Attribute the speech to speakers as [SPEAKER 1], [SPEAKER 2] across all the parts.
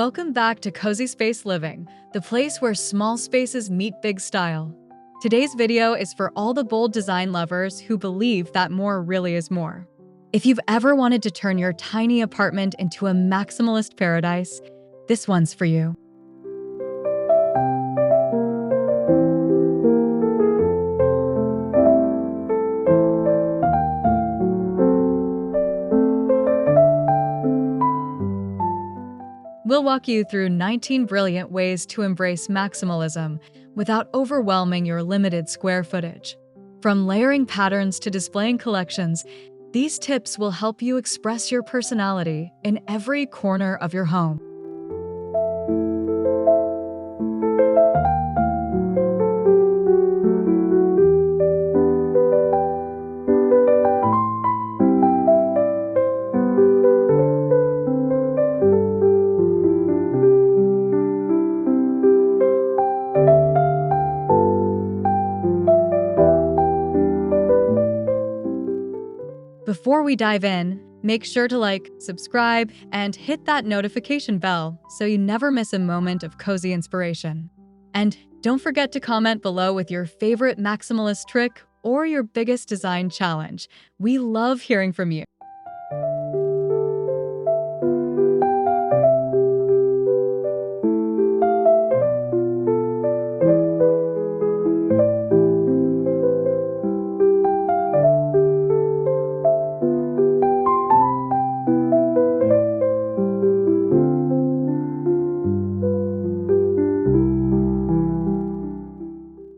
[SPEAKER 1] Welcome back to CosySpace Living, the place where small spaces meet big style. Today's video is for all the bold design lovers who believe that more really is more. If you've ever wanted to turn your tiny apartment into a maximalist paradise, this one's for you. We'll walk you through 19 brilliant ways to embrace maximalism without overwhelming your limited square footage. From layering patterns to displaying collections, these tips will help you express your personality in every corner of your home. Before we dive in, make sure to like, subscribe, and hit that notification bell so you never miss a moment of cozy inspiration. And don't forget to comment below with your favorite maximalist trick or your biggest design challenge. We love hearing from you.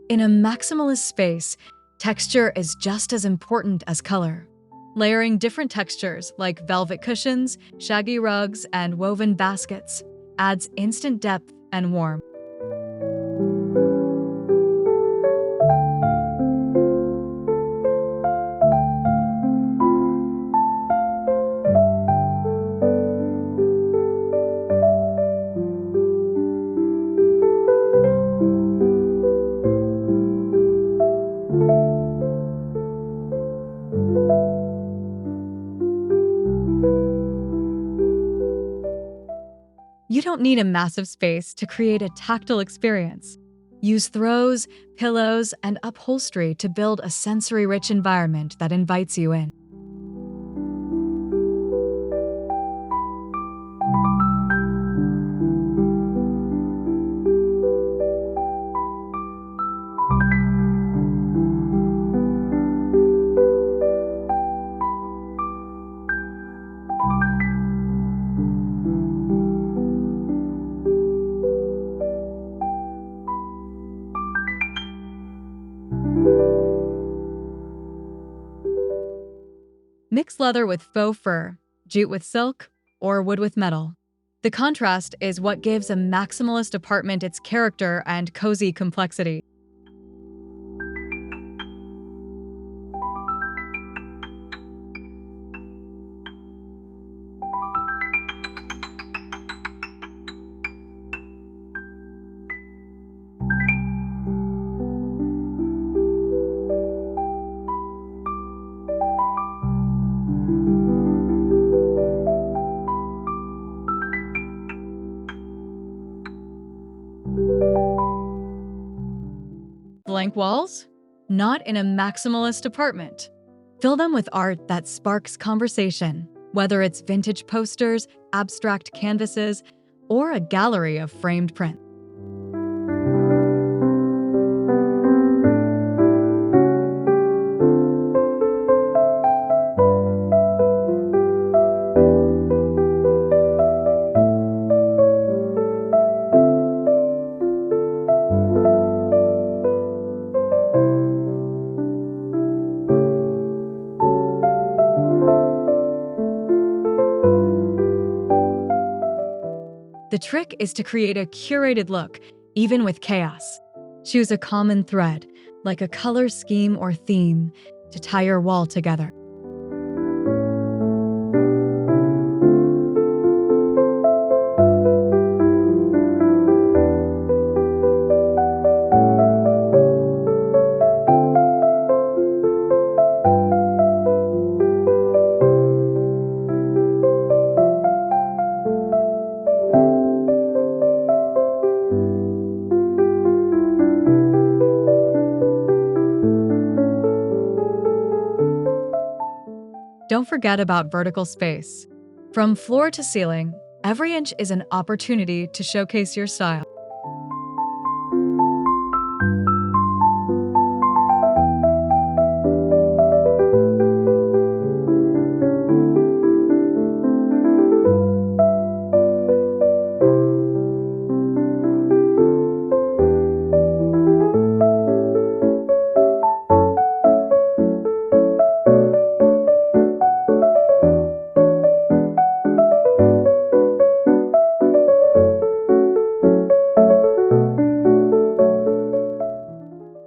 [SPEAKER 1] In a maximalist space, texture is just as important as color. Layering different textures like velvet cushions, shaggy rugs, and woven baskets adds instant depth and warmth. You don't need a massive space to create a tactile experience. Use throws, pillows, and upholstery to build a sensory-rich environment that invites you in. Mix leather with faux fur, jute with silk, or wood with metal. The contrast is what gives a maximalist apartment its character and cozy complexity. Blank walls? Not in a maximalist apartment. Fill them with art that sparks conversation, whether it's vintage posters, abstract canvases, or a gallery of framed prints. The trick is to create a curated look, even with chaos. Choose a common thread, like a color scheme or theme, to tie your wall together. Don't forget about vertical space. From floor to ceiling, every inch is an opportunity to showcase your style.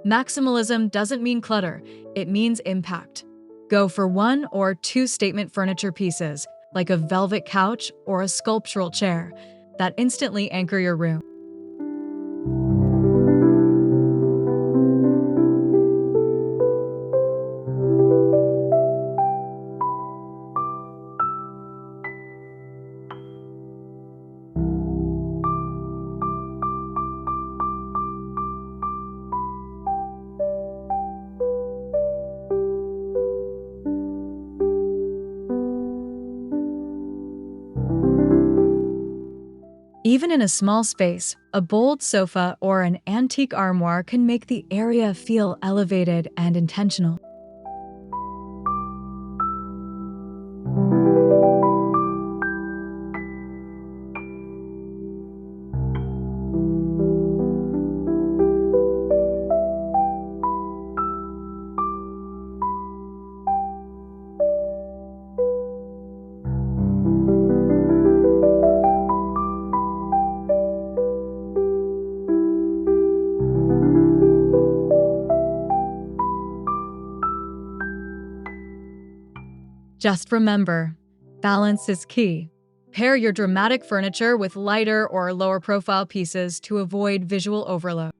[SPEAKER 1] Maximalism doesn't mean clutter, it means impact. Go for one or two statement furniture pieces, like a velvet couch or a sculptural chair, that instantly anchor your room. Even in a small space, a bold sofa or an antique armoire can make the area feel elevated and intentional. Just remember, balance is key. Pair your dramatic furniture with lighter or lower profile pieces to avoid visual overload.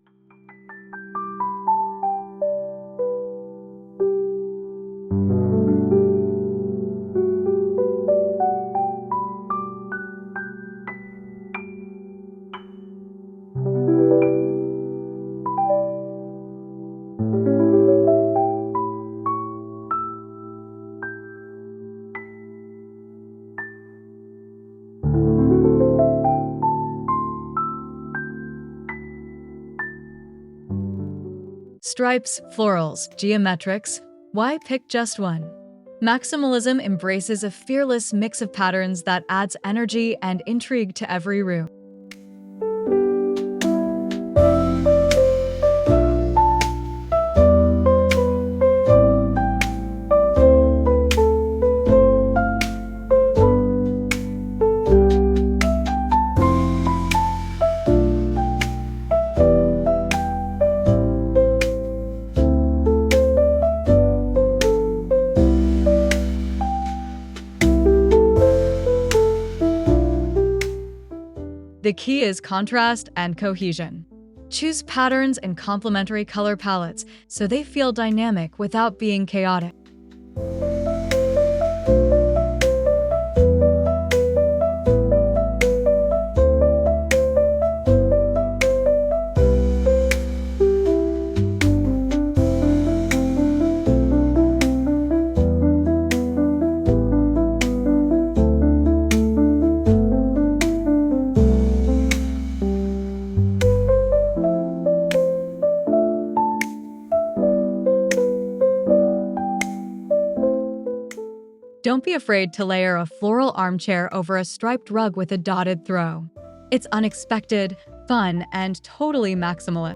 [SPEAKER 1] Stripes, florals, geometrics, why pick just one? Maximalism embraces a fearless mix of patterns that adds energy and intrigue to every room. The key is contrast and cohesion. Choose patterns and complementary color palettes so they feel dynamic without being chaotic. Don't be afraid to layer a floral armchair over a striped rug with a dotted throw. It's unexpected, fun, and totally maximalist.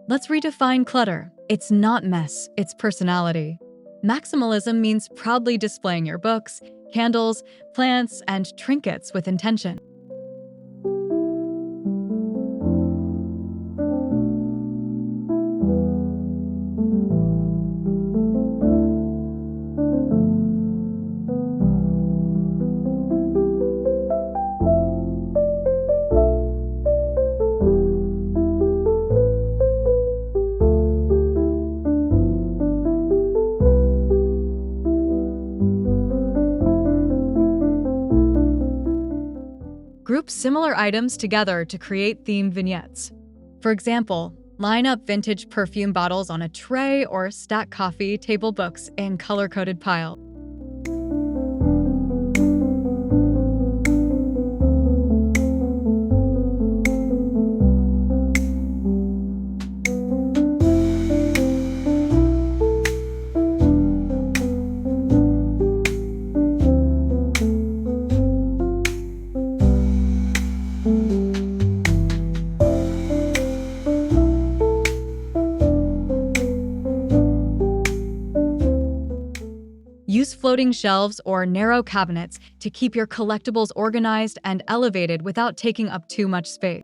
[SPEAKER 1] Let's redefine clutter. It's not mess, it's personality. Maximalism means proudly displaying your books, candles, plants, and trinkets with intention. group similar items together to create themed vignettes. For example, line up vintage perfume bottles on a tray or stack coffee table books in color-coded piles. Use floating shelves or narrow cabinets to keep your collectibles organized and elevated without taking up too much space.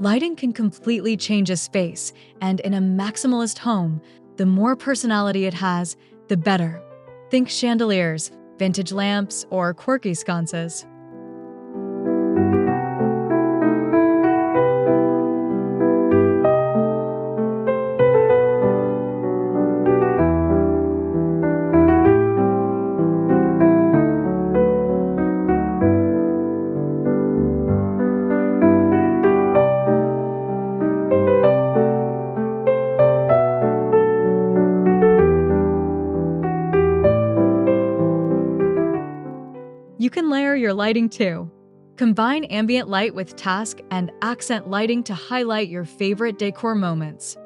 [SPEAKER 1] Lighting can completely change a space, and in a maximalist home, the more personality it has, the better. Think chandeliers, vintage lamps, or quirky sconces. You can layer your lighting too. Combine ambient light with task and accent lighting to highlight your favorite decor moments.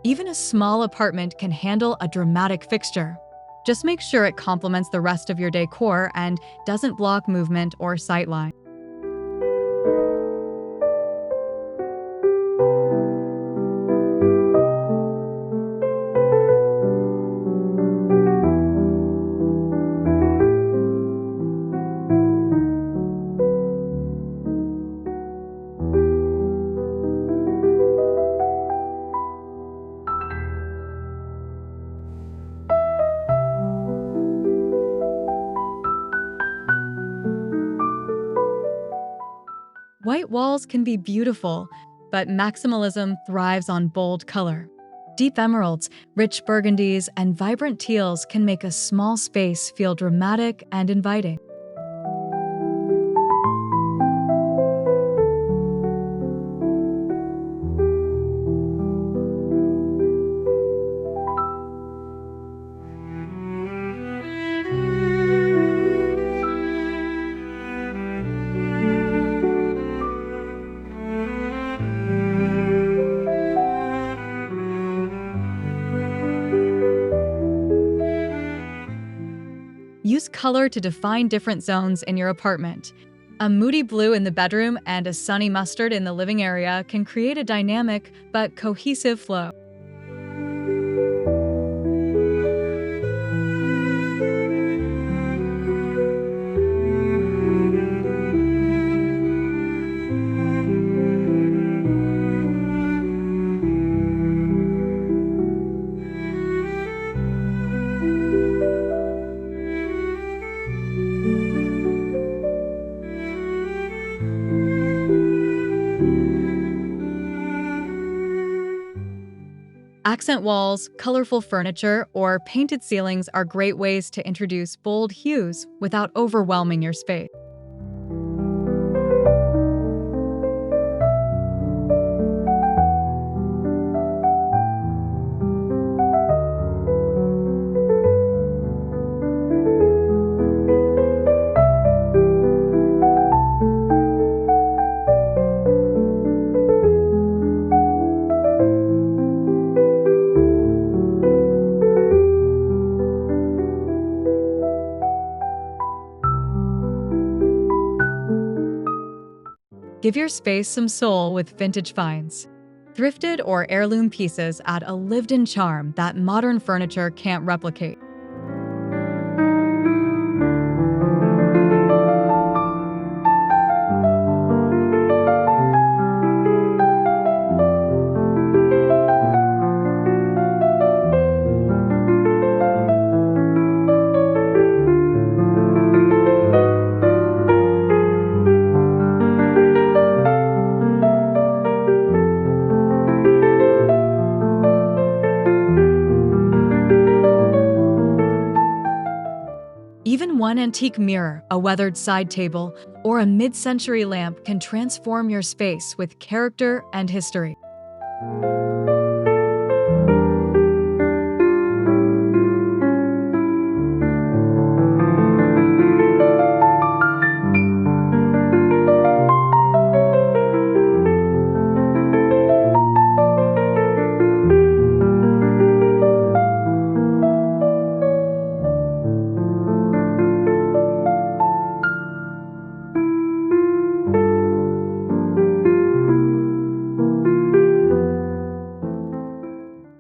[SPEAKER 1] Even a small apartment can handle a dramatic fixture. Just make sure it complements the rest of your decor and doesn't block movement or sightline. White walls can be beautiful, but maximalism thrives on bold color. Deep emeralds, rich burgundies, and vibrant teals can make a small space feel dramatic and inviting. Use color to define different zones in your apartment. A moody blue in the bedroom and a sunny mustard in the living area can create a dynamic but cohesive flow. Accent walls, colorful furniture, or painted ceilings are great ways to introduce bold hues without overwhelming your space. Give your space some soul with vintage finds. Thrifted or heirloom pieces add a lived-in charm that modern furniture can't replicate. Even one antique mirror, a weathered side table, or a mid-century lamp can transform your space with character and history.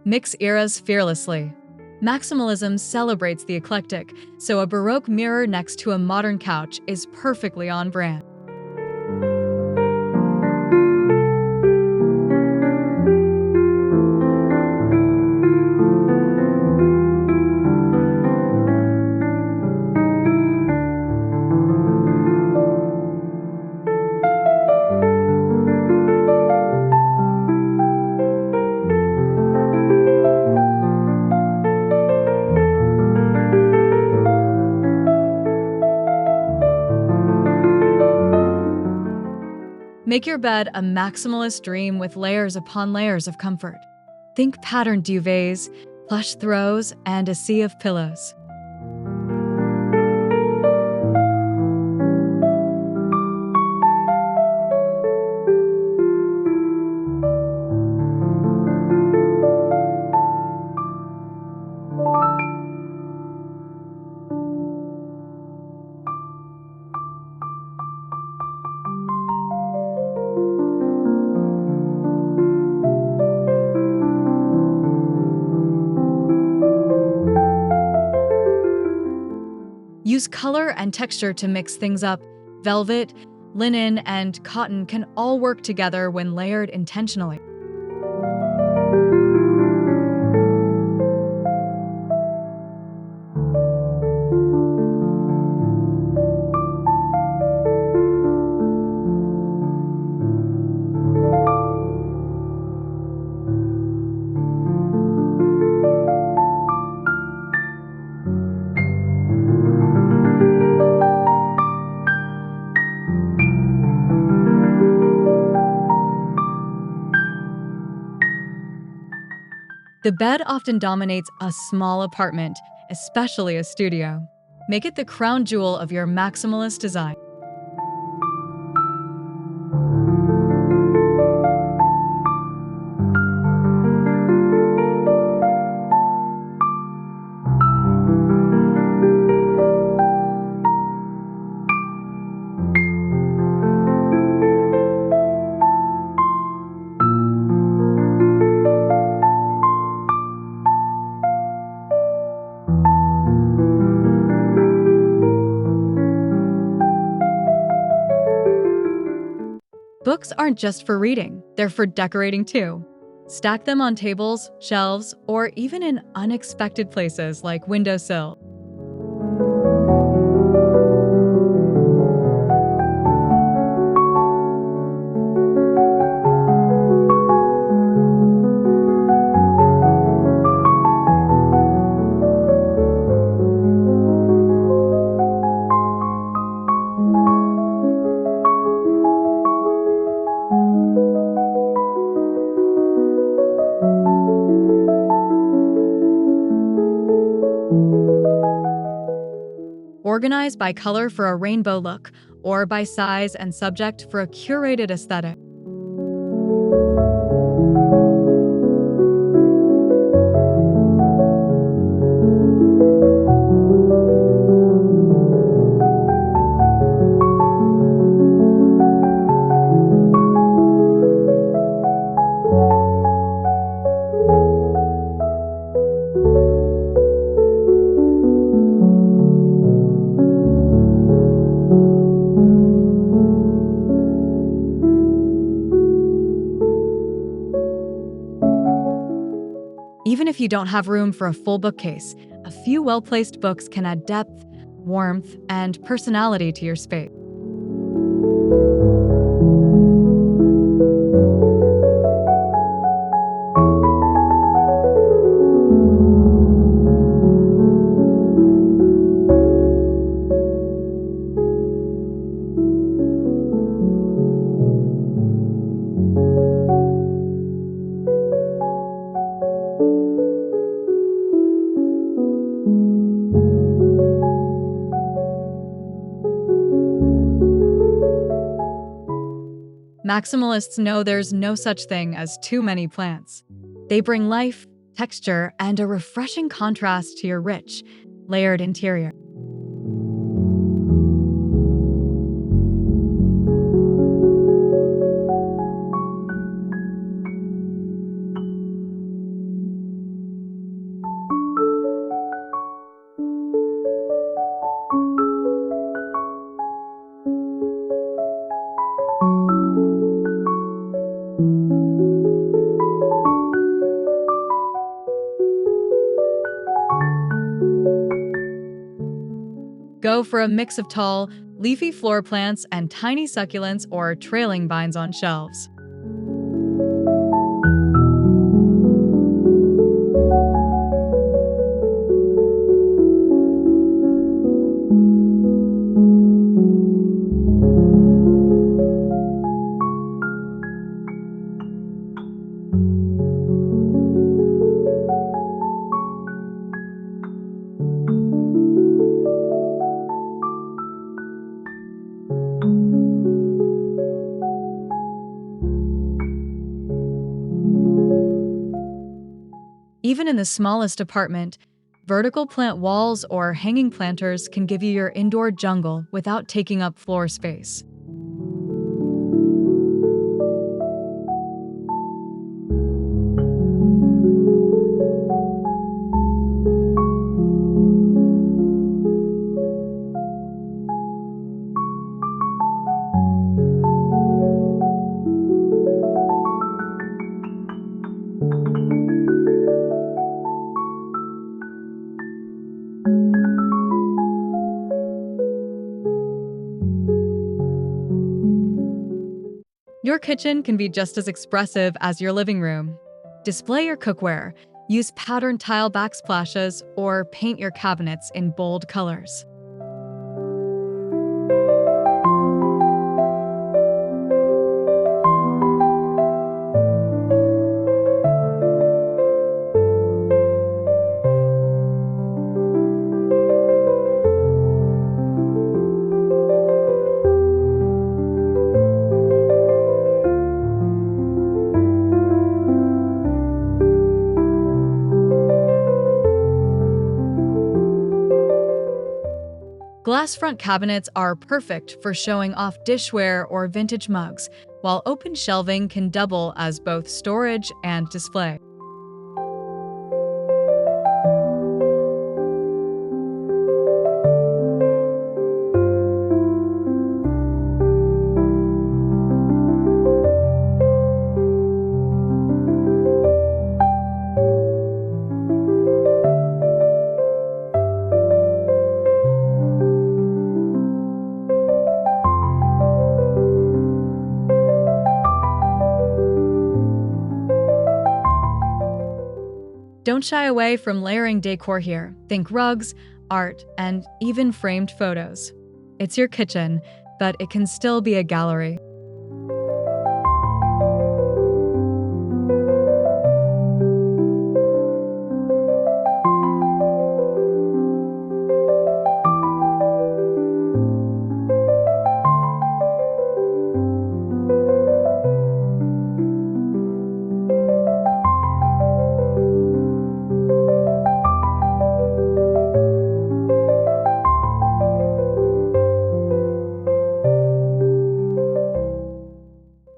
[SPEAKER 1] Mix eras fearlessly. Maximalism celebrates the eclectic, so a Baroque mirror next to a modern couch is perfectly on brand. Make your bed a maximalist dream with layers upon layers of comfort. Think patterned duvets, plush throws, and a sea of pillows. Use color and texture to mix things up. Velvet, linen, and cotton can all work together when layered intentionally. The bed often dominates a small apartment, especially a studio. Make it the crown jewel of your maximalist design. Books aren't just for reading, they're for decorating too. Stack them on tables, shelves, or even in unexpected places like windowsill. Organize by color for a rainbow look, or by size and subject for a curated aesthetic. if you don't have room for a full bookcase, a few well-placed books can add depth, warmth, and personality to your space. Maximalists know there's no such thing as too many plants. They bring life, texture, and a refreshing contrast to your rich, layered interior. Go for a mix of tall, leafy floor plants and tiny succulents or trailing vines on shelves. Even in the smallest apartment, vertical plant walls or hanging planters can give you your indoor jungle without taking up floor space. Your kitchen can be just as expressive as your living room. Display your cookware, use patterned tile backsplashes, or paint your cabinets in bold colors. Glass front cabinets are perfect for showing off dishware or vintage mugs, while open shelving can double as both storage and display. Don't shy away from layering decor here. Think rugs, art, and even framed photos. It's your kitchen, but it can still be a gallery.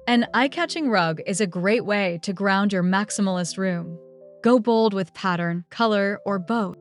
[SPEAKER 1] An eye-catching rug is a great way to ground your maximalist room. Go bold with pattern, color, or both.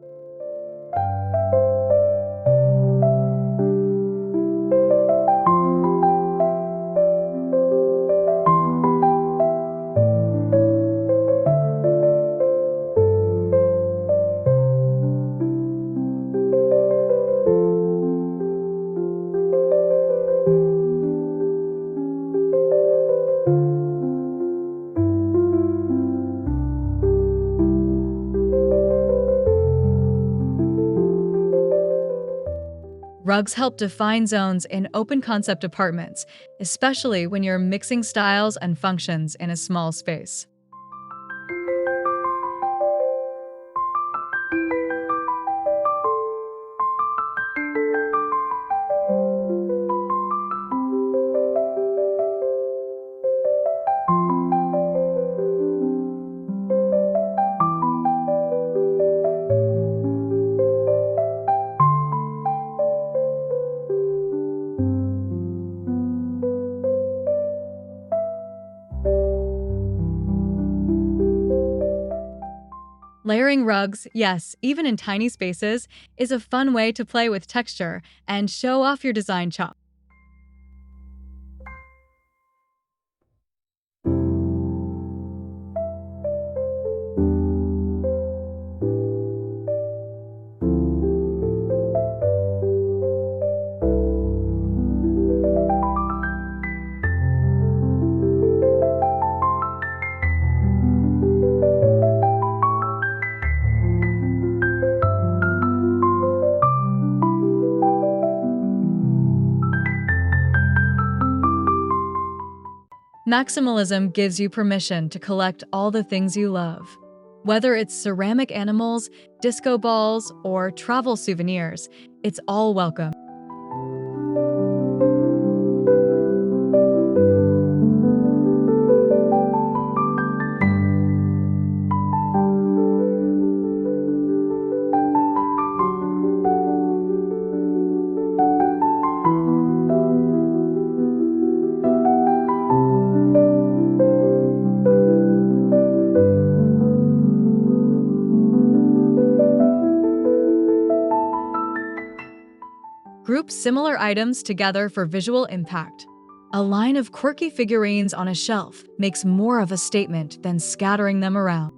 [SPEAKER 1] Rugs help define zones in open concept apartments, especially when you're mixing styles and functions in a small space. Layering rugs, yes, even in tiny spaces, is a fun way to play with texture and show off your design chops. Maximalism gives you permission to collect all the things you love. Whether it's ceramic animals, disco balls, or travel souvenirs, it's all welcome. Group similar items together for visual impact. A line of quirky figurines on a shelf makes more of a statement than scattering them around.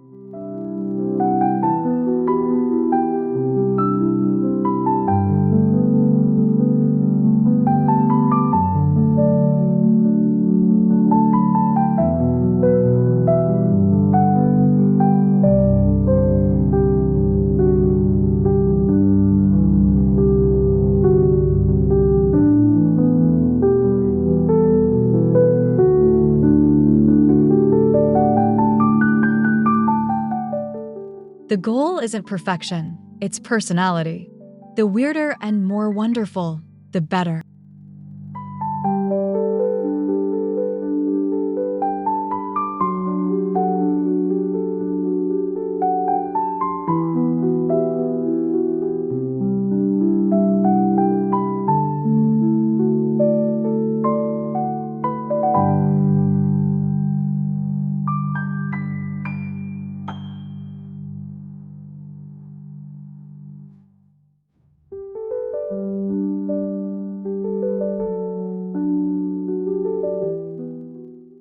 [SPEAKER 1] The goal isn't perfection, it's personality. The weirder and more wonderful, the better.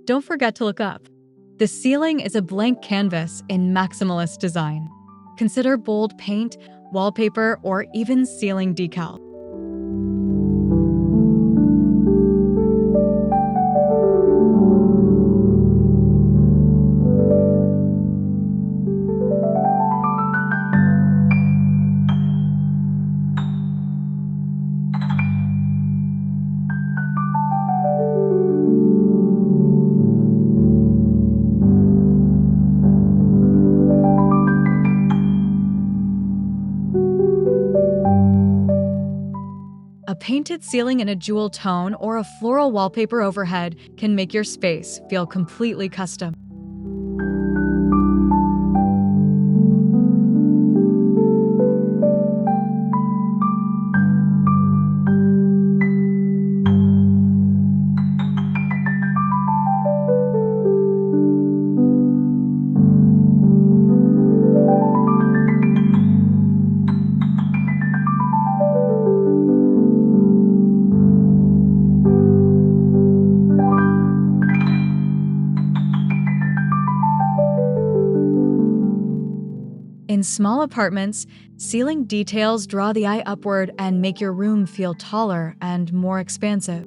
[SPEAKER 1] Don't forget to look up. The ceiling is a blank canvas in maximalist design. Consider bold paint, wallpaper, or even ceiling decals. A painted ceiling in a jewel tone or a floral wallpaper overhead can make your space feel completely custom. In small apartments, ceiling details draw the eye upward and make your room feel taller and more expansive.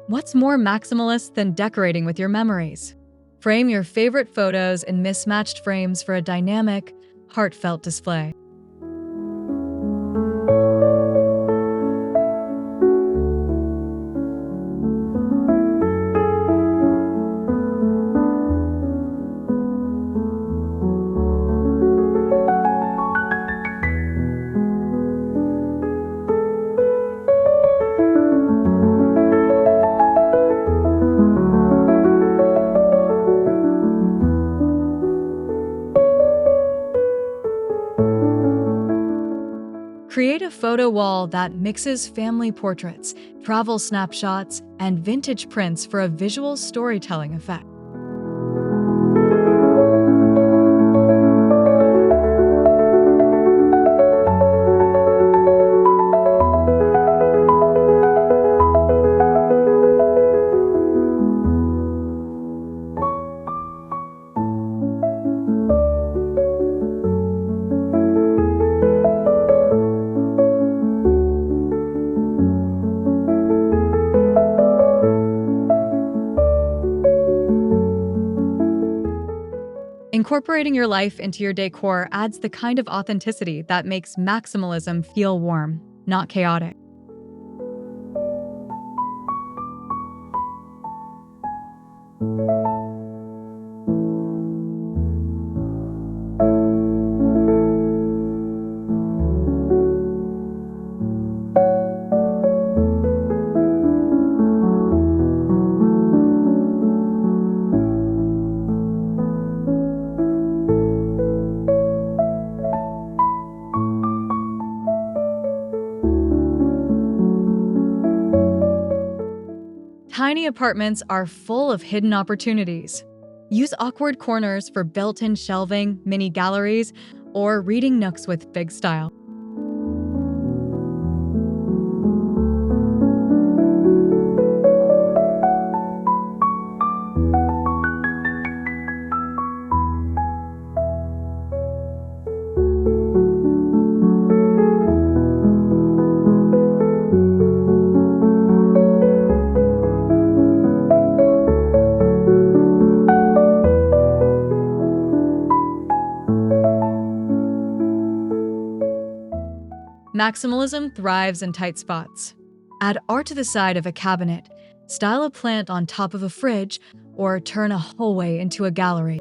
[SPEAKER 1] What's more maximalist than decorating with your memories? Frame your favorite photos in mismatched frames for a dynamic, heartfelt display. Create a photo wall that mixes family portraits, travel snapshots, and vintage prints for a visual storytelling effect. Incorporating your life into your decor adds the kind of authenticity that makes maximalism feel warm, not chaotic. Tiny apartments are full of hidden opportunities. Use awkward corners for built-in shelving, mini galleries, or reading nooks with big style. Maximalism thrives in tight spots. Add art to the side of a cabinet, style a plant on top of a fridge, or turn a hallway into a gallery.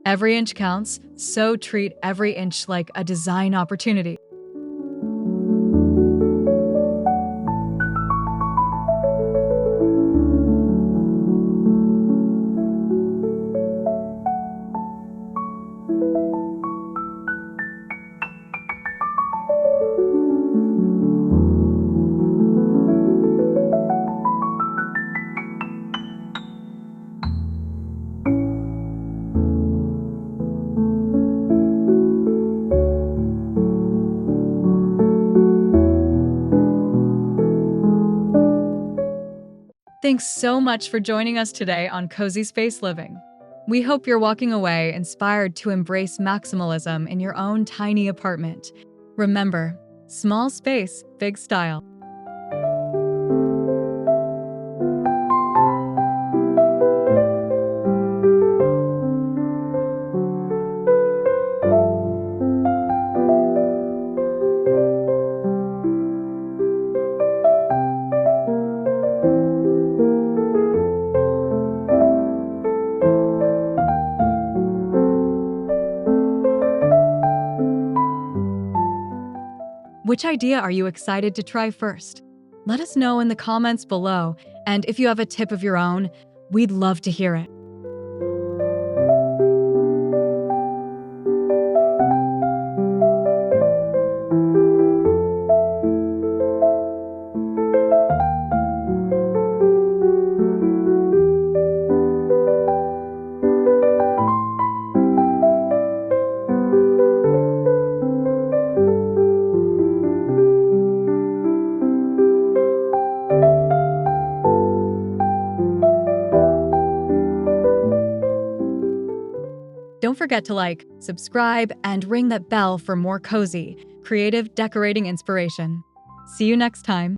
[SPEAKER 1] Every inch counts, so treat every inch like a design opportunity. Thanks so much for joining us today on CosySpace Living. We hope you're walking away inspired to embrace maximalism in your own tiny apartment. Remember, small space, big style. Which idea are you excited to try first? Let us know in the comments below, and if you have a tip of your own, we'd love to hear it. don't forget to like, subscribe, and ring that bell for more cozy, creative decorating inspiration. See you next time.